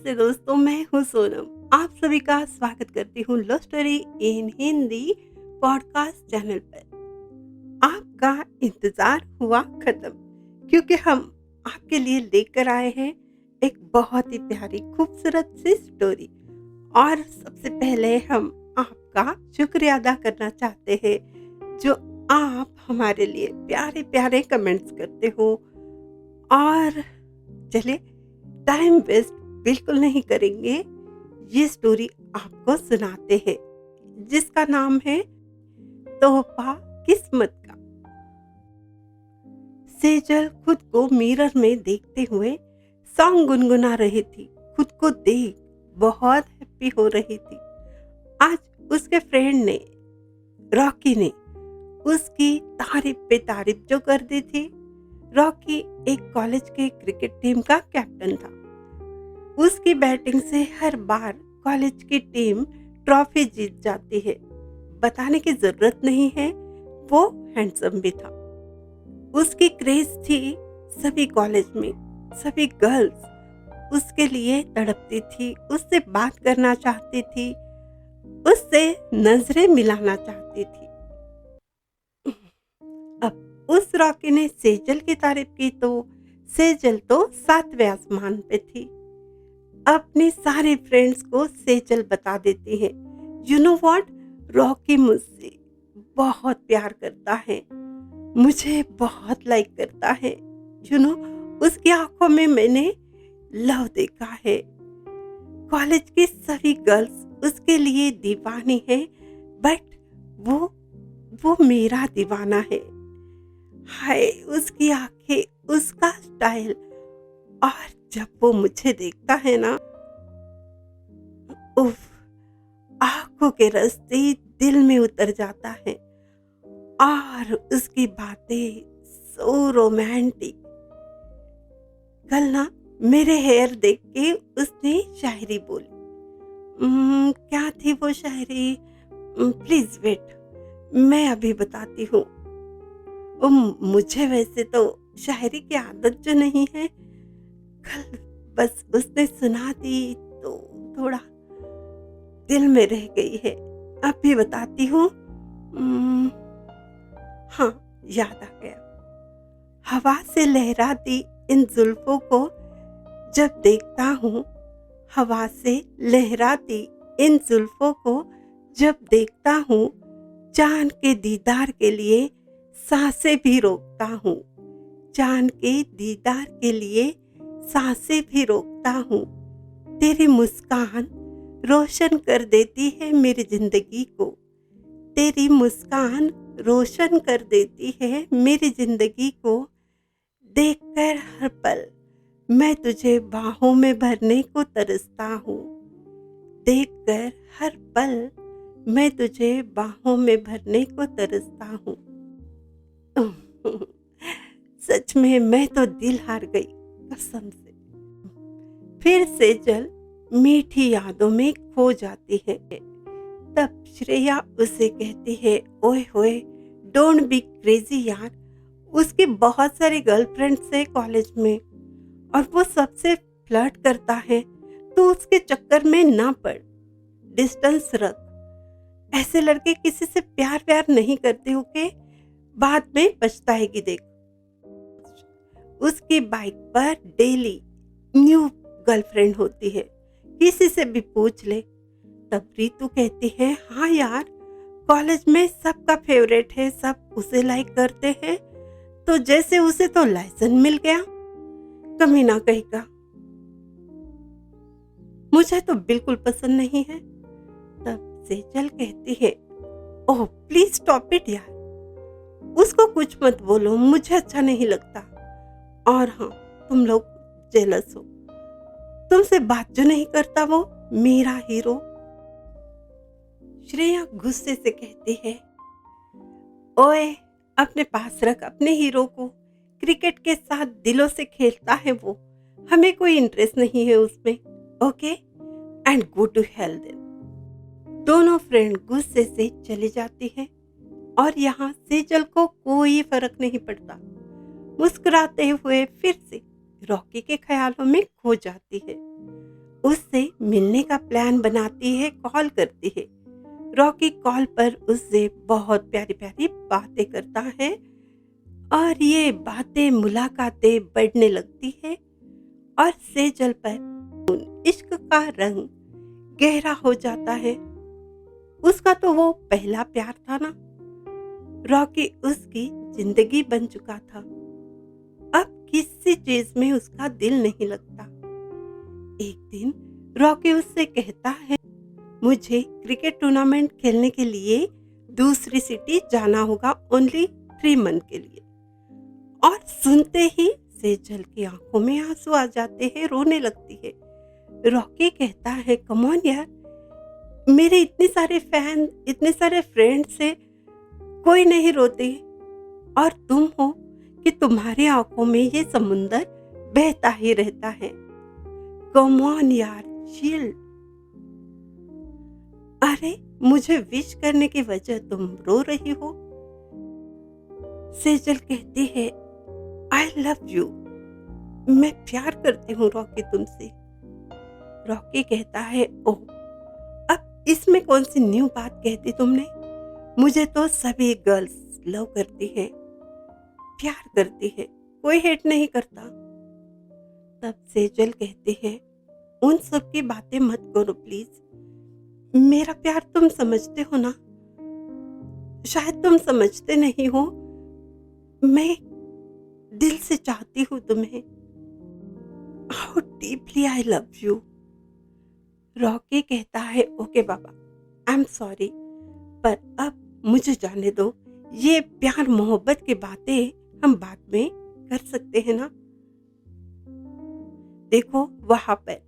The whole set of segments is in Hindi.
नमस्ते दोस्तों, मैं हूँ सोनम। आप सभी का स्वागत करती हूँ love story in Hindi podcast channel पर। आपका इंतजार हुआ खत्म, क्योंकि हम आपके लिए लेकर आए हैं एक बहुत ही प्यारी खूबसूरत सी स्टोरी। और सबसे पहले हम आपका शुक्रिया अदा करना चाहते हैं, जो आप हमारे लिए प्यारे प्यारे कमेंट्स करते हो। और चलिए, टाइम वेस्ट बिल्कुल नहीं करेंगे, ये स्टोरी आपको सुनाते हैं, जिसका नाम है तोहफा किस्मत का। सेजल खुद को मिरर में देखते हुए सॉन्ग गुनगुना रही थी। खुद को देख बहुत हैप्पी हो रही थी। आज उसके फ्रेंड ने, रॉकी ने, उसकी तारीफ पे तारीफ जो कर दी थी। रॉकी एक कॉलेज के क्रिकेट टीम का कैप्टन था। उसकी बैटिंग से हर बार कॉलेज की टीम ट्रॉफी जीत जाती है। बताने की जरूरत नहीं है, वो हैंडसम भी था। उसकी क्रेज थी, सभी कॉलेज में सभी गर्ल्स उसके लिए तड़पती थी, उससे बात करना चाहती थी, उससे नजरें मिलाना चाहती थी। अब उस रॉकी ने सेजल की तारीफ की तो सेजल तो 7वें आसमान पे थी। अपने सारे फ्रेंड्स को सेजल बता देती है, यू नो व्हाट, रॉकी मुझसे बहुत प्यार करता है, मुझे बहुत लाइक करता है। यू नो, उसकी आंखों में मैंने लव देखा है। कॉलेज की सभी गर्ल्स उसके लिए दीवानी है, बट वो मेरा दीवाना है। हाय, उसकी आंखें, उसका स्टाइल, और जब वो मुझे देखता है ना, उफ, आंखों के रास्ते दिल में उतर जाता है। और उसकी बातें सो रोमांटिक। कल ना मेरे हेयर देख के उसने शायरी बोली। क्या थी वो शायरी? प्लीज वेट, मैं अभी बताती हूँ। मुझे वैसे तो शायरी की आदत जो नहीं है, कल बस उसने सुना दी तो थोड़ा दिल में रह गई है। अभी बताती हूँ। हाँ, याद आ गया। हवा से लहराती इन जुल्फों को जब देखता हूँ, हवा से लहराती इन जुल्फों को जब देखता हूँ, चांद के दीदार के लिए सांसें भी रोकता हूँ, चांद के दीदार के लिए सांसें भी रोकता हूँ। तेरी मुस्कान रोशन कर देती है मेरी जिंदगी को, तेरी मुस्कान रोशन कर देती है मेरी जिंदगी को। देखकर हर पल मैं तुझे बाहों में भरने को तरसता हूँ, देखकर हर पल मैं तुझे बाहों में भरने को तरसता हूँ। सच में मैं तो दिल हार गई, कसम से। फिर सेजल मीठी यादों में खो जाती है। तब श्रेया उसे कहती है, ओए होए, डोंट बी क्रेजी यार, उसकी बहुत सारी गर्लफ्रेंड्स है कॉलेज में और वो सबसे फ्लर्ट करता है, तो उसके चक्कर में ना पड़, डिस्टेंस रख। ऐसे लड़के किसी से प्यार व्यार नहीं करते हो के बाद में पछताएगी। देख, उसकी बाइक पर डेली न्यू गर्लफ्रेंड होती है, किसी से भी पूछ ले। तब रीतू कहती है, हाँ यार, कॉलेज में सबका फेवरेट है, सब उसे लाइक करते हैं, तो जैसे उसे तो लाइसेंस मिल गया, कमीना कहेगा। मुझे तो बिल्कुल पसंद नहीं है। तब सेजल कहती है, ओह प्लीज स्टॉप इट यार, उसको कुछ मत बोलो, मुझे अच्छा नहीं लगता। और हाँ, तुम लोग जेलस हो, तुमसे बात जो नहीं करता वो मेरा हीरो। श्रेया गुस्से से कहती है, ओए, अपने पास रख अपने हीरो को, क्रिकेट के साथ दिलों से खेलता है वो, हमें कोई इंटरेस्ट नहीं है उसमें, okay, and go to hell them. दोनों फ्रेंड गुस्से से चली जाती है और यहाँ सेजल को कोई फर्क नहीं पड़ता। मुस्कुराते हुए फिर से रॉकी के ख्यालों में खो जाती है। उससे मिलने का प्लान बनाती है, कॉल करती है। रॉकी कॉल पर उससे बहुत प्यारी प्यारी बातें करता है और ये बातें मुलाकातें बढ़ने लगती है और सेजल पर इश्क का रंग गहरा हो जाता है। उसका तो वो पहला प्यार था ना। रॉकी उसकी जिंदगी बन चुका था। अब किसी चीज में उसका दिल नहीं लगता। एक दिन रॉकी उससे कहता है, मुझे क्रिकेट टूर्नामेंट खेलने के लिए दूसरी सिटी जाना होगा, ओनली 3 मंथ के लिए। और सुनते ही सेजल की आंखों में आंसू आ जाते हैं, रोने लगती है। रॉकी कहता है, कम ऑन यार, मेरे इतने सारे फैन, इतने सारे फ्रेंड्स है, कोई नहीं रोते और तुम हो कि तुम्हारी आंखों में ये समुंदर बहता ही रहता है। कम ऑन यार, चिल। अरे मुझे विश करने की वजह तुम रो रही हो। सेजल कहती है, आई लव यू, मैं प्यार करती हूँ रॉकी तुमसे। रॉकी कहता है, ओह, अब इसमें कौन सी न्यू बात कहती तुमने? मुझे तो सभी गर्ल्स लव करती है, प्यार करती है, कोई हेट नहीं करता। तब सेजल कहती है, उन सब की बातें मत करो प्लीज, मेरा प्यार तुम समझते हो ना? शायद तुम समझते नहीं हो, मैं दिल से चाहती हूँ तुम्हें। How deeply I love you. Rocky कहता है, okay Baba, I am sorry, पर अब मुझे जाने दो। ये प्यार मोहब्बत की बातें हम बाद में कर सकते हैं ना? देखो वहां पर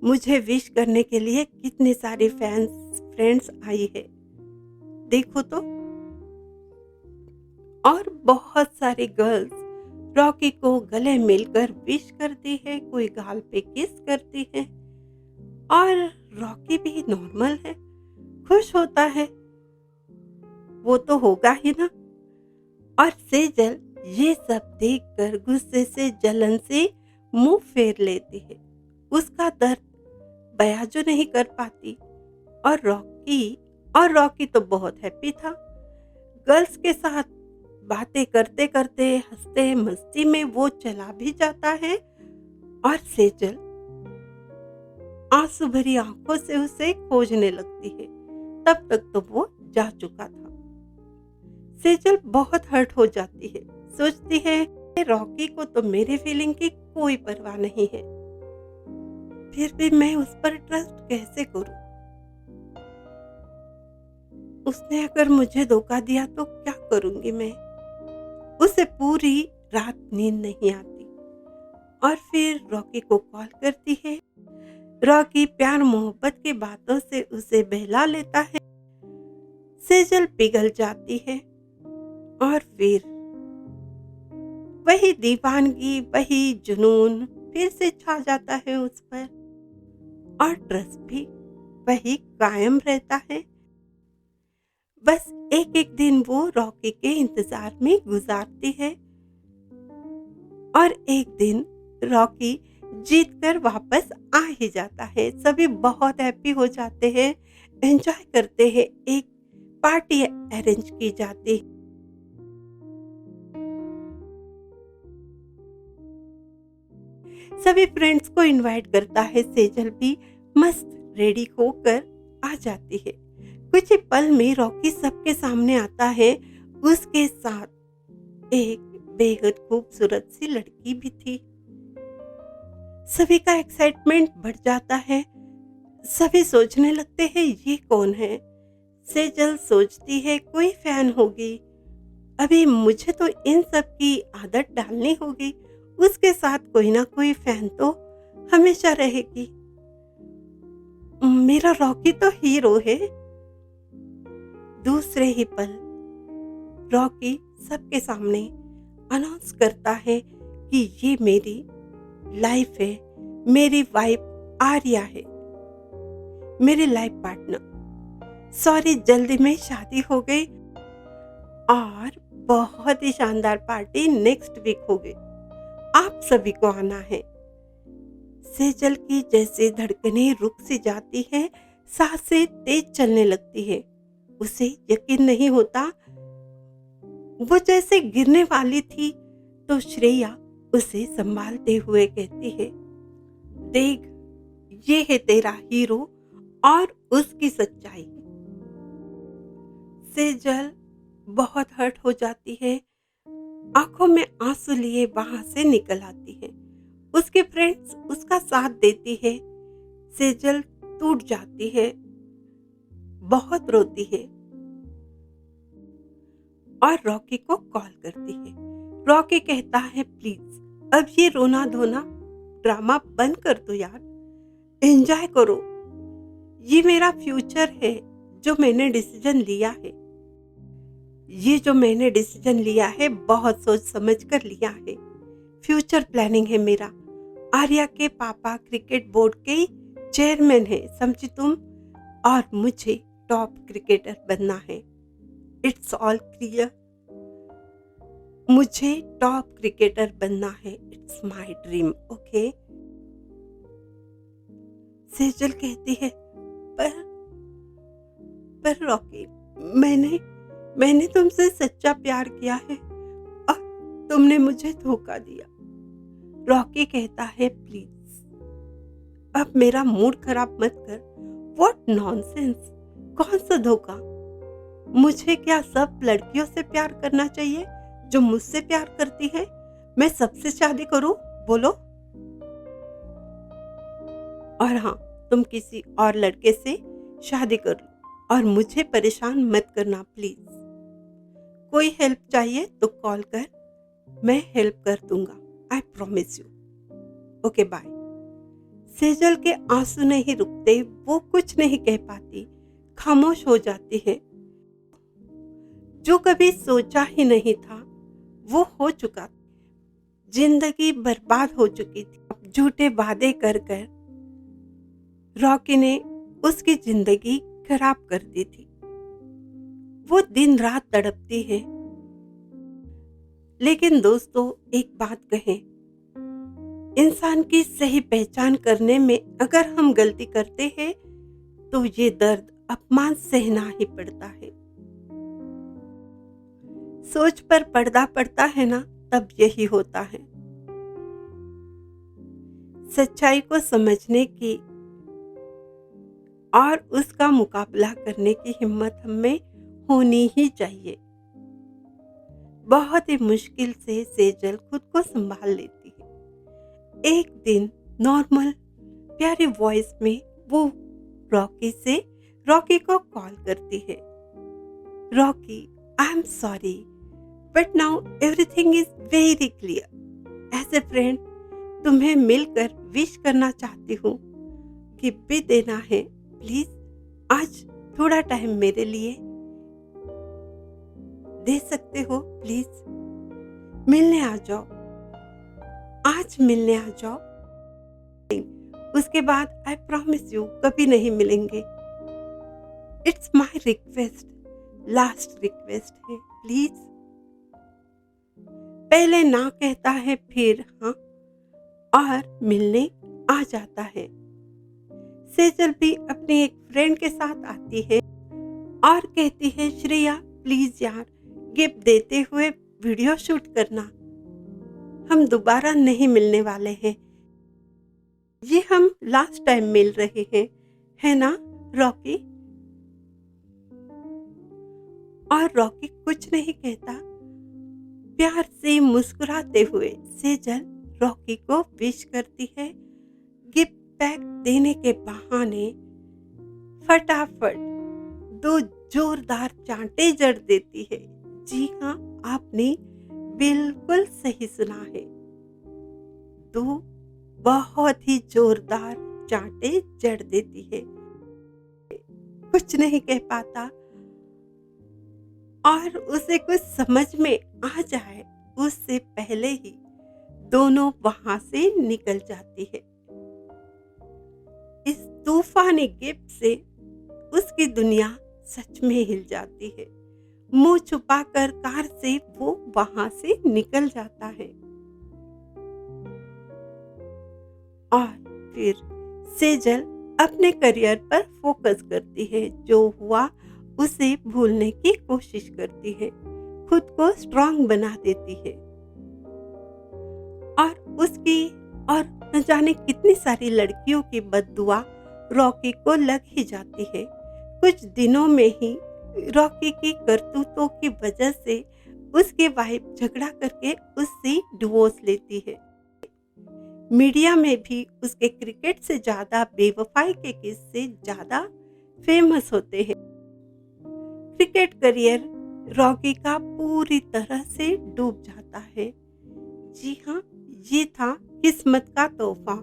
मुझे विश करने के लिए कितने सारे फैंस फ्रेंड्स आई है, देखो तो। और बहुत सारी गर्ल्स रॉकी को गले मिलकर विश करती है, कोई गाल पे किस करती है और रॉकी भी नॉर्मल है, खुश होता है, वो तो होगा ही ना। और सेजल ये सब देखकर गुस्से से, जलन से मुंह फेर लेती है। उसका दर्द बयां जो नहीं कर पाती। और रॉकी तो बहुत हैप्पी था। गर्ल्स के साथ बातें करते करते, हंसते मस्ती में वो चला भी जाता है और सेजल आंसू भरी आंखों से उसे खोजने लगती है। तब तक तो वो जा चुका था। सेजल बहुत हर्ट हो जाती है, सोचती है रॉकी को तो मेरी फीलिंग की कोई परवाह नहीं है, फिर भी मैं उस पर ट्रस्ट कैसे करूं? उसने अगर मुझे धोखा दिया तो क्या करूंगी मैं? उसे पूरी रात नींद नहीं आती और फिर रॉकी को कॉल करती है। रॉकी प्यार मोहब्बत की बातों से उसे बहला लेता है। सेजल पिघल जाती है और फिर वही दीवानगी, वही जुनून फिर से छा जाता है उस पर और ट्रस्ट भी वही कायम रहता है। बस एक एक दिन वो रॉकी के इंतजार में गुजारती है और एक दिन रॉकी जीत कर वापस आ ही जाता है। सभी बहुत हैप्पी हो जाते हैं, एंजॉय करते हैं। एक पार्टी अरेंज की जाती है। सभी फ्रेंड्स को इनवाइट करता है। सेजल भी मस्त रेडी होकर आ जाती है। कुछ ही पल में रॉकी सबके सामने आता है। उसके साथ एक बेहद खूबसूरत सी लड़की भी थी। सभी का एक्साइटमेंट बढ़ जाता है। सभी सोचने लगते हैं ये कौन है? सेजल सोचती है कोई फैन होगी। अभी मुझे तो इन सब की आदत डालनी होगी। उसके साथ कोई ना कोई फैन तो हमेशा रहेगी। मेरा रॉकी तो हीरो है। दूसरे ही पल रॉकी सबके सामने अनाउंस करता है कि ये मेरी लाइफ है, मेरी वाइफ आर्या है, मेरी लाइफ पार्टनर। सॉरी, जल्दी में शादी हो गई और बहुत ही शानदार पार्टी नेक्स्ट वीक होगी, आप सभी को आना है। सेजल की जैसे धड़कनें रुक सी जाती है, सांसें तेज चलने लगती है। उसे यकीन नहीं होता, वो जैसे गिरने वाली थी तो श्रेया उसे संभालते हुए कहती है, देख, ये है तेरा हीरो और उसकी सच्चाई। सेजल बहुत हर्ट हो जाती है, आंखों में आंसू लिए वहां से निकल आती है। उसके फ्रेंड्स उसका साथ देती है। सेजल टूट जाती है, बहुत रोती है और रॉकी को कॉल करती है। रॉकी कहता है, प्लीज अब ये रोना धोना ड्रामा बंद कर दो यार, एंजॉय करो। ये मेरा फ्यूचर है, जो मैंने डिसीजन लिया है। ये जो मैंने डिसीजन लिया है बहुत सोच समझ कर लिया है। फ्यूचर प्लानिंग है मेरा। आर्या के पापा क्रिकेट बोर्ड के चेयरमैन है, समझी तुम, और मुझे टॉप क्रिकेटर बनना है। It's all clear. मुझे टॉप क्रिकेटर बनना है, it's my dream, okay. Sejal कहती है, पर रॉकी, मैंने तुमसे सच्चा प्यार किया है और तुमने मुझे धोखा दिया। रॉकी कहता है, प्लीज अब मेरा मूड खराब मत कर। व्हाट नॉनसेंस, कौन सा धोखा? मुझे क्या सब लड़कियों से प्यार करना चाहिए जो मुझसे प्यार करती है? मैं सबसे शादी करूं? बोलो। और हाँ, तुम किसी और लड़के से शादी कर लो और मुझे परेशान मत करना प्लीज। कोई हेल्प चाहिए तो कॉल कर, मैं हेल्प कर दूंगा, I promise you, okay bye. Sejal के आंसू नहीं रुकते, वो कुछ नहीं कह पाती, खामोश हो जाती है। जो कभी सोचा ही नहीं था वो हो चुका। जिंदगी बर्बाद हो चुकी थी। झूठे वादे कर कर रॉकी ने उसकी जिंदगी खराब कर दी थी। वो दिन रात तड़पती है। लेकिन दोस्तों, एक बात कहें, इंसान की सही पहचान करने में अगर हम गलती करते हैं तो ये दर्द अपमान सहना ही पड़ता है। सोच पर पर्दा पड़ता है ना, तब यही होता है। सच्चाई को समझने की और उसका मुकाबला करने की हिम्मत हमें होनी ही चाहिए। बहुत ही मुश्किल से सेजल खुद को संभाल लेती है। एक दिन नॉर्मल प्यारी वॉइस में वो रॉकी को कॉल करती है। Rocky, I am sorry but now everything is very clear. As a friend तुम्हें मिलकर विश करना चाहती हूँ, गिफ्ट भी देना है। प्लीज आज थोड़ा टाइम मेरे लिए दे सकते हो? प्लीज मिलने आ जाओ, आज मिलने आ जाओ। उसके बाद आई प्रॉमिस यू कभी नहीं मिलेंगे। It's my request, last request है, प्लीज। पहले ना कहता है, फिर हाँ और मिलने आ जाता है। सेजल भी अपने एक फ्रेंड के साथ आती है और कहती है, श्रेया प्लीज यार गिफ्ट देते हुए वीडियो शूट करना, हम दोबारा नहीं मिलने वाले हैं। ये हम लास्ट टाइम मिल रहे हैं, है ना रॉकी? और रॉकी कुछ नहीं कहता। प्यार से मुस्कुराते हुए सेजल रॉकी को विश करती है। गिफ्ट पैक देने के बहाने फटाफट 2 जोरदार चांटे जड़ देती है। जी हाँ, आपने बिल्कुल सही सुना है, 2 बहुत ही जोरदार चांटे जड़ देती है। कुछ नहीं कह पाता और उसे कुछ समझ में आ जाए उससे पहले ही दोनों वहां से निकल जाती है। इस तूफानी गिफ्ट से उसकी दुनिया सच में हिल जाती है। मुंह छुपाकर कार से वो वहां से निकल जाता है और फिर सेजल अपने करियर पर फोकस करती है। जो हुआ उसे भूलने की कोशिश करती है, खुद को स्ट्रांग बना देती है और उसकी और न जाने कितनी सारी लड़कियों की बद्दुआ रॉकी को लग ही जाती है। कुछ दिनों में ही रॉकी की करतूतों की वजह से उसकी वाइफ झगड़ा करके उससे डिवोर्स लेती है। मीडिया में भी उसके क्रिकेट से ज्यादा बेवफाई के किस्से ज्यादा फेमस होते हैं। क्रिकेट करियर रॉकी का पूरी तरह से डूब जाता है। जी हाँ, ये था किस्मत का तोहफा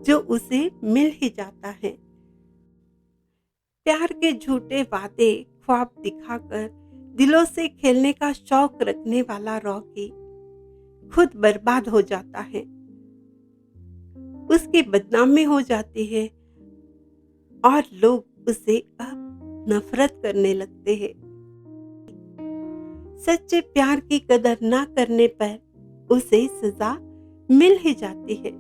जो उसे मिल ही जाता है। प्यार के झूठे वादे ख्वाब दिखाकर दिलों से खेलने का शौक रखने वाला रॉकी खुद बर्बाद हो जाता है। उसकी बदनामी हो जाती है और लोग उसे अब नफरत करने लगते हैं। सच्चे प्यार की कदर ना करने पर उसे सजा मिल ही जाती है।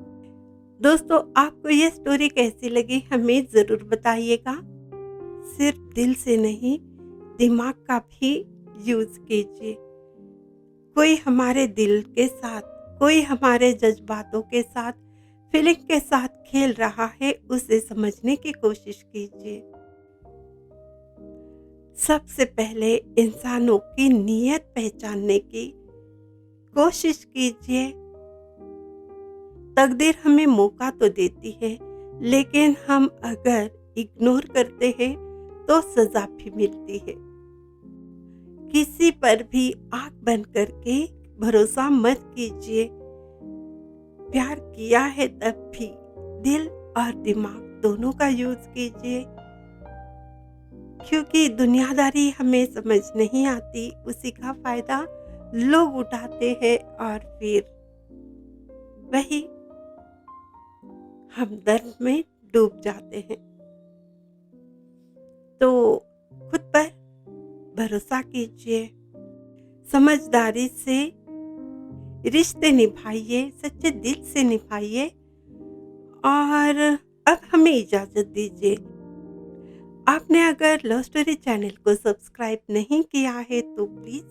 दोस्तों, आपको ये स्टोरी कैसी लगी हमें जरूर बताइएगा। सिर्फ दिल से नहीं, दिमाग का भी यूज कीजिए। कोई हमारे दिल के साथ, कोई हमारे जज्बातों के साथ, फीलिंग के साथ खेल रहा है, उसे समझने की कोशिश कीजिए। सबसे पहले इंसानों की नीयत पहचानने की कोशिश कीजिए। तकदीर हमें मौका तो देती है, लेकिन हम अगर इग्नोर करते हैं तो सजा भी मिलती है। किसी पर भी आंख बंद करके भरोसा मत कीजिए। प्यार किया है तब भी दिल और दिमाग दोनों का यूज कीजिए, क्योंकि दुनियादारी हमें समझ नहीं आती। उसी का फायदा लोग उठाते हैं और फिर वही हम दर्द में डूब जाते हैं। तो खुद पर भरोसा कीजिए, समझदारी से रिश्ते निभाइए, सच्चे दिल से निभाइए और अब हमें इजाजत दीजिए। आपने अगर लव स्टोरी चैनल को सब्सक्राइब नहीं किया है तो प्लीज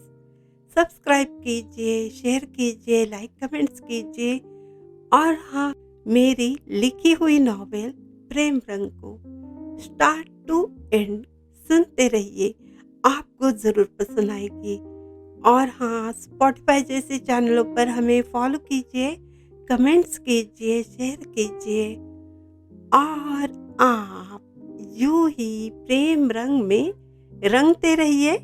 सब्सक्राइब कीजिए, शेयर कीजिए, लाइक कमेंट्स कीजिए और हाँ, मेरी लिखी हुई नॉवेल प्रेम रंग को स्टार्ट टू एंड सुनते रहिए, आपको जरूर पसंद आएगी। और हाँ, स्पॉटिफाई जैसे चैनलों पर हमें फॉलो कीजिए, कमेंट्स कीजिए, शेयर कीजिए और आप यूं ही प्रेम रंग में रंगते रहिए।